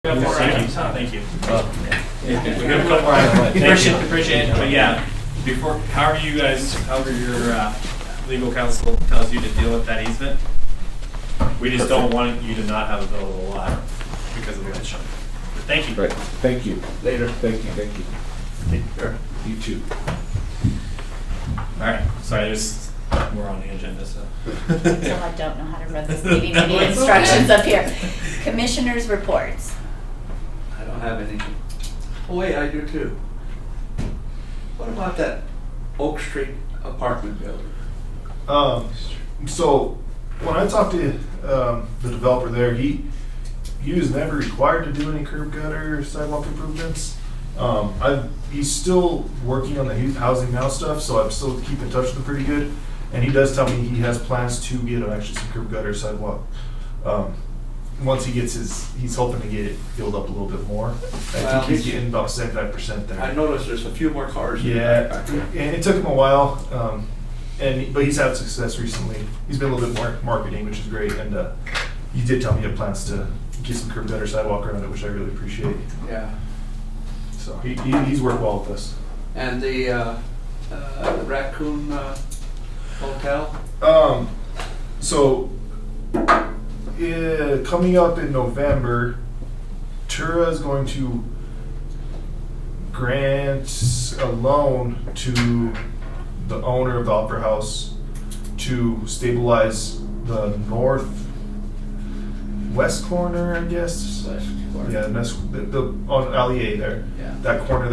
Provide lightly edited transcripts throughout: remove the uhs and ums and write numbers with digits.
Thank you. We have a couple more items. Appreciate it. But yeah, however your legal counsel tells you to deal with that easement, we just don't want you to not have a buildable lot because of that shut. Thank you. Right. Thank you. Later. Thank you. Thank you. Take care. You too. All right. Sorry, we're on the agenda, so. Until I don't know how to run this meeting, any instructions up here. Commissioners' reports. I don't have any. Oh wait, I do too. What about that Oak Street apartment building? So when I talked to the developer there, he was never required to do any curb gutter or sidewalk improvements. He's still working on the housing now stuff, so I'm still keeping in touch with him pretty good. And he does tell me he has plans to get actually some curb gutter sidewalk. Once he gets he's hoping to get it filled up a little bit more. I think he's getting about 75% there. I noticed there's a few more cars. Yeah, and it took him a while, but he's had success recently. He's been a little bit more marketing, which is great, and he did tell me he had plans to get some curb gutter sidewalk around it, which I really appreciate. Yeah. So he's worked well with us. And the Raccoon Hotel? So coming up in November, Tura is going to grant a loan to the owner of the Opera House to stabilize the northwest corner, I guess. West corner. Yeah, that's the on Alley A there. Yeah. That corner,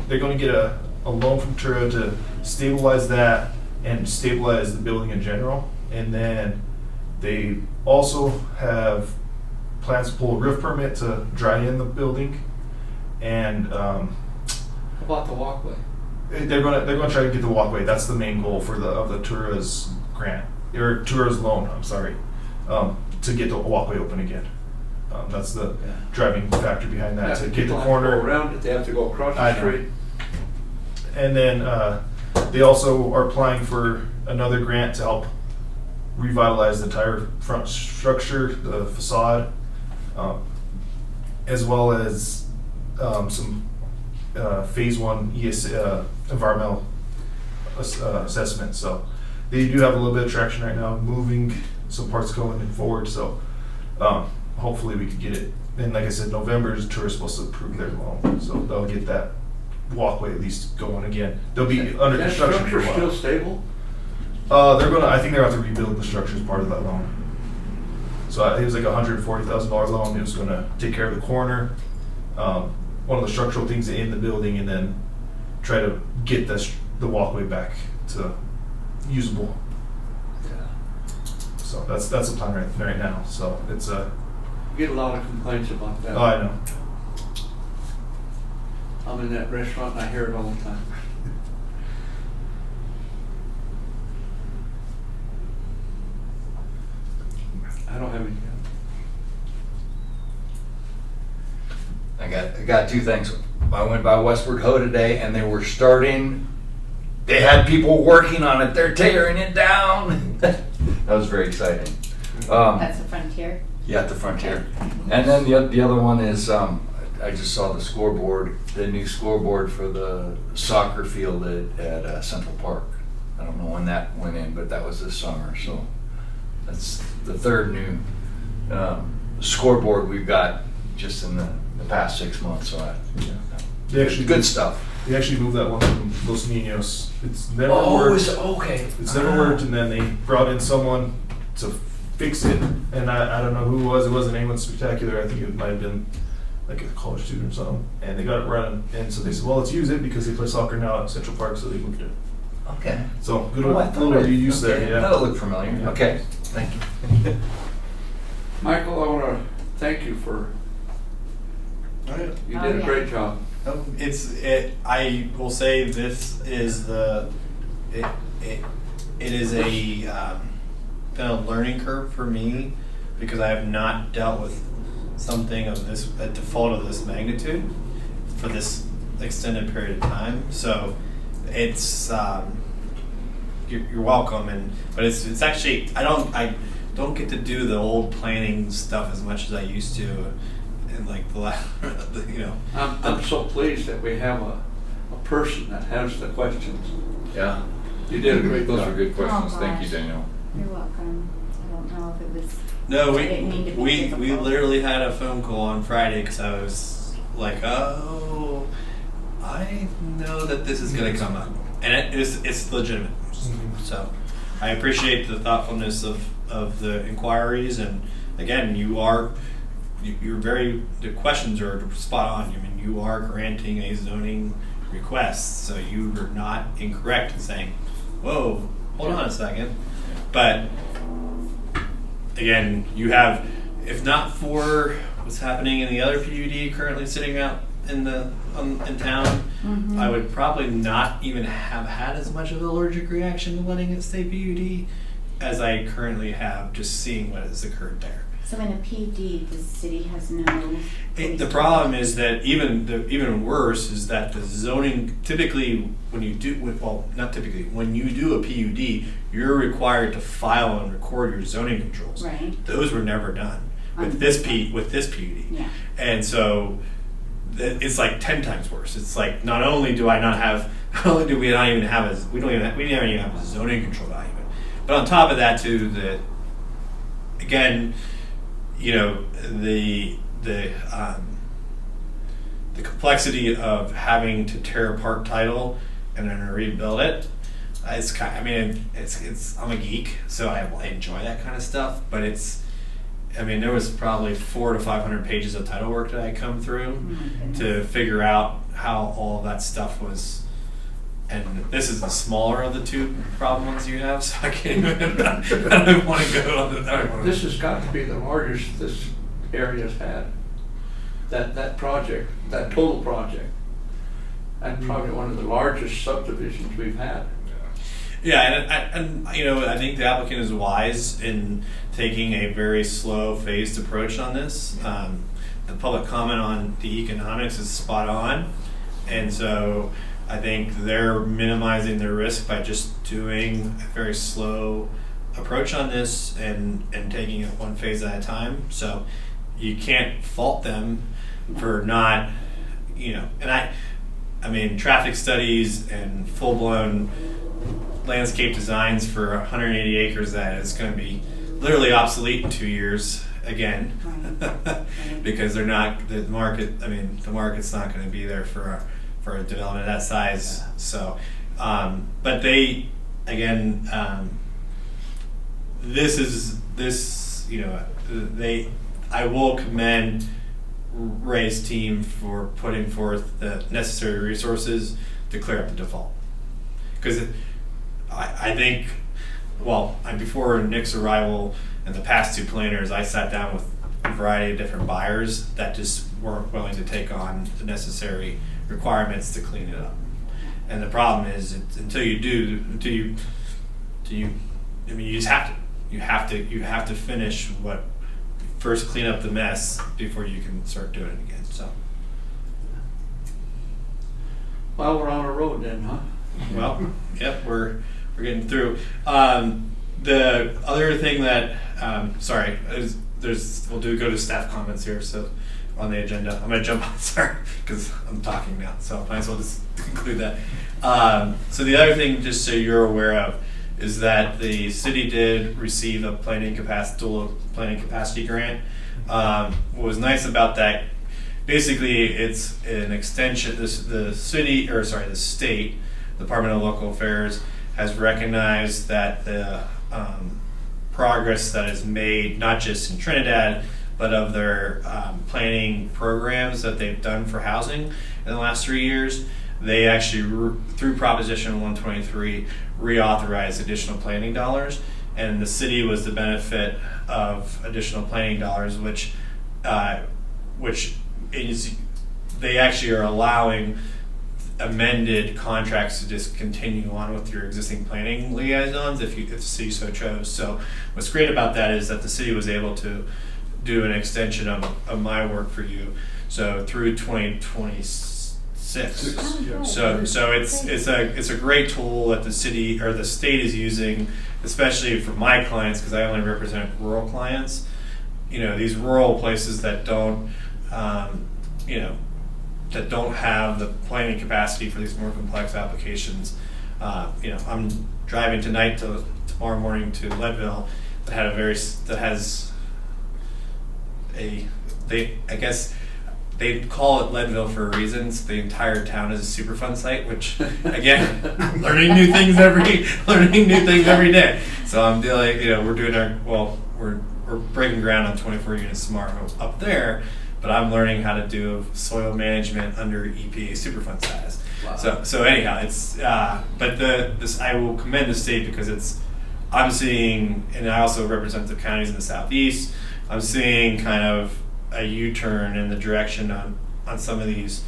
they're gonna get a loan from Tura to stabilize that and stabilize the building in general. And then they also have plans to pull a roof permit to dry in the building. And How about the walkway? they're gonna try to get the walkway. That's the main goal for the Tura's grant or Tura's loan. I'm sorry, to get the walkway open again. That's the driving factor behind that, to get the corner around it. They have to go across the street. And then they also are applying for another grant to help revitalize the entire front structure, the facade, as well as some phase 1 environmental assessment. So they do have a little bit of traction right now, moving some parts going forward. So hopefully we could get it. And like I said, November is tourists supposed to approve their loan, so they'll get that walkway at least going again. They'll be under construction for a while. Still stable? I think they're going to rebuild the structure as part of that loan. So it was like a $140,000 loan. It was going to take care of the corner, one of the structural things in the building, and then try to get the walkway back to usable. Yeah. So that's the plan right now. So it's You get a lot of complaints about that. Oh, I know. I'm in that restaurant and I hear it all the time. I don't have any. I got two things. I went by Westward Ho today and they had people working on it. They're tearing it down. That was very exciting. That's the Frontier. Yeah, at the Frontier. And then the other one is, I just saw the scoreboard, the new scoreboard for the soccer field at Central Park. I don't know when that went in, but that was this summer. So that's the third new scoreboard we've got just in the past 6 months. So they actually good stuff. They actually moved that one from Los Niños. It's never worked. Okay. It's never worked, and then they brought in someone to fix it, and I don't know who it was. It wasn't anyone spectacular. I think it might have been like a college student or something. And they got it running, and so they said, well, let's use it because they play soccer now at Central Park, so they moved it. Okay. So good Oh, I little thought reuse there. okay. Yeah. That'll look familiar. Yeah. Okay. Thank you. Michael, I want to thank you for. You did a yeah. great job. I will say this is it is been a learning curve for me because I have not dealt with something of a default of this magnitude for this extended period of time. So it's you're welcome, but it's actually I don't get to do the old planning stuff as much as I used to. in like the last, you know. I'm so pleased that we have a person that has the questions. Yeah. You did a great Those job. were good questions. Oh, Thank you, gosh. Daniel. You're welcome. I don't know if it was. No, I didn't mean to be we difficult. literally had a phone call on Friday because I was like, oh, I know that this is going to come up, and it's legitimate. So I appreciate the thoughtfulness of the inquiries, and again, you're the questions are spot on. I mean, you are granting a zoning request, so you are not incorrect in saying, whoa, hold on a second. But again, you have, if not for what's happening in the other PUD currently sitting out in town, Mhm. I would probably not even have had as much of an allergic reaction to letting it stay PUD as I currently have just seeing what has occurred there. So in a PD, the city has no. The problem is that even worse is that the zoning, typically when you do, well, not typically, when you do a PUD, you're required to file and record your zoning controls. Right. Those were never done with this PUD. Yeah. And so it's like 10 times worse. It's like not only do we not even have a zoning control document, but on top of that too, that again, you know, the complexity of having to tear apart title and then rebuild it. It's kind. I mean, it's. I'm a geek, so I enjoy that kind of stuff. But I mean, there was probably 400 to 500 pages of title work that I come through to figure out how all that stuff was. And this is the smaller of the two problem ones you have, so I can't even. I don't even want to go on the. This has got to be the largest this area's had. That project, that total project, and probably one of the largest subdivisions we've had. Yeah, and you know, I think the applicant is wise in taking a very slow, phased approach on this. The public comment on the economics is spot on, and so I think they're minimizing their risk by just doing a very slow approach on this and taking it one phase at a time. So you can't fault them for not, you know, and I mean, traffic studies and full-blown landscape designs for 180 acres that is going to be literally obsolete in 2 years again. Right. Because they're not, the market's not going to be there for a development of that size. So, but they, again, I will commend Ray's team for putting forth the necessary resources to clear up the default. Because I think, before Nick's arrival and the past two planners, I sat down with a variety of different buyers that just weren't willing to take on the necessary requirements to clean it up. And the problem is, until you just have to. You have to finish first clean up the mess before you can start doing it again. So. Well, we're on a road then, huh? Well, yep, we're getting through. The other thing that, we'll go to staff comments here. So on the agenda, I'm going to jump on, sorry, because I'm talking now. So I might as well just conclude that. So the other thing, just so you're aware of, is that the city did receive a dual planning capacity grant. What was nice about that, basically it's an extension, the state Department of Local Affairs has recognized that the progress that is made, not just in Trinidad, but of their planning programs that they've done for housing in the last 3 years. They actually, through Proposition 123, reauthorized additional planning dollars, and the city was the benefit of additional planning dollars, which is, they actually are allowing amended contracts to just continue on with your existing planning liaisons if the city so chose. So what's great about that is that the city was able to do an extension of my work for you, so through 2026. Oh, So it's a great tool that the city or the state is using, especially for my clients, because I only represent rural clients. You know, these rural places that don't you know, that don't have the planning capacity for these more complex applications. You know, I'm driving tonight to tomorrow morning to Leadville that had that has I guess they call it Leadville for a reason. So the entire town is a Superfund site, which again, learning new things every day. So I'm dealing, you know, we're doing we're breaking ground on 24 units tomorrow up there, but I'm learning how to do soil management under EPA Superfund status. Wow. So anyhow, it's but this I will commend the state because I'm seeing, and I also represent the counties in the southeast. I'm seeing kind of a U-turn in the direction on some of these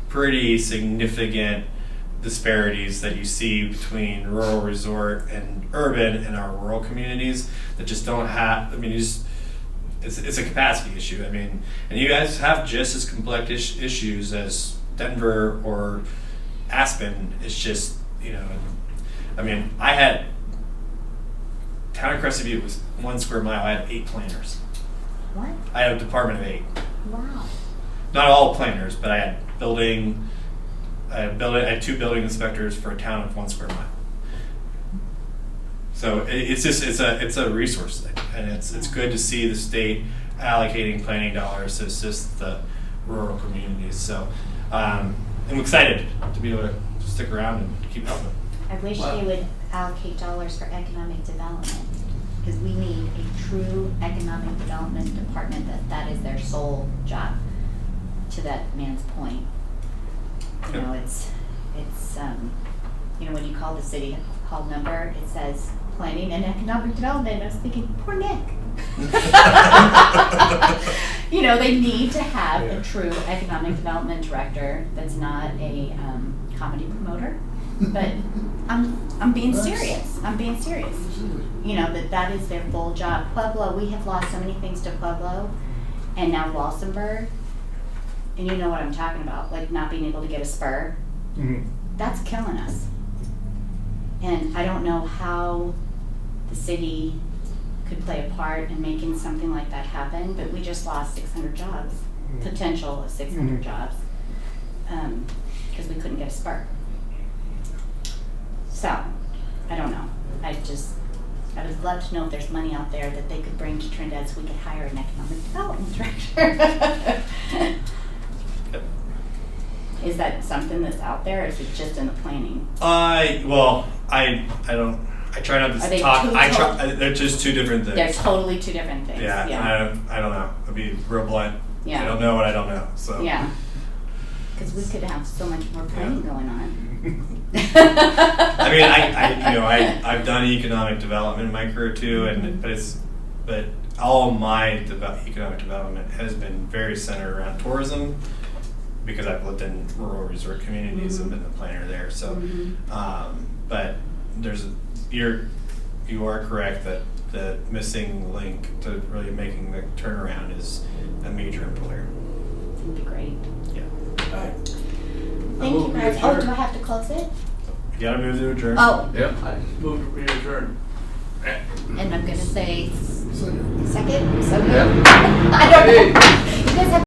pretty significant disparities that you see between rural resort and urban and our rural communities that just don't have. I mean, it's a capacity issue. I mean, and you guys have just as complex issues as Denver or Aspen. It's just, you know, I mean, I had town of Crescent View was 1 square mile. I had 8 planners. What? I had a department of 8. Wow. Not all planners, but I had I had 2 building inspectors for a town of 1 square mile. So it's a resource thing, and it's good to see the state allocating planning dollars to assist the rural communities. So I'm excited to be able to stick around and keep helping. I wish they would allocate dollars for economic development, because we need a true economic development department that is their sole job. To that man's point, you know, it's you know, when you call the city hall number, it says planning and economic development. I was thinking, poor Nick. You know, they need to have a true economic development director that's not a comedy promoter. But I'm being serious. I'm being serious. You know, that is their full job. Pueblo, we have lost so many things to Pueblo, and now Walsenburg. And you know what I'm talking about, like not being able to get a spur. Mhm. That's killing us. And I don't know how the city could play a part in making something like that happen, but we just lost 600 jobs, potential of 600 jobs, because we couldn't get a spur. So, I don't know. I would love to know if there's money out there that they could bring to Trinidad so we could hire an economic development director. Is that something that's out there, or is it just in the planning? I don't. I try not Are to they talk. They're just 2 different things. They're totally 2 different things. Yeah. Yeah. I don't know. I'll be real blunt. Yeah. I don't know what I don't know. So. Yeah. Because we could have so much more planning going on. I mean, I've done economic development in my career too, but all my economic development has been very centered around tourism, because I've lived in rural resort communities and been the planner there. So, but you are correct that the missing link to really making the turnaround is a major employer. It'd be great. Yeah. All right. Thank you guys. Oh, do I have to close it? You gotta move to adjourn. Oh, Yep. I move to re-adjourn. and I'm gonna say second. So good. Yep. I don't know. You guys have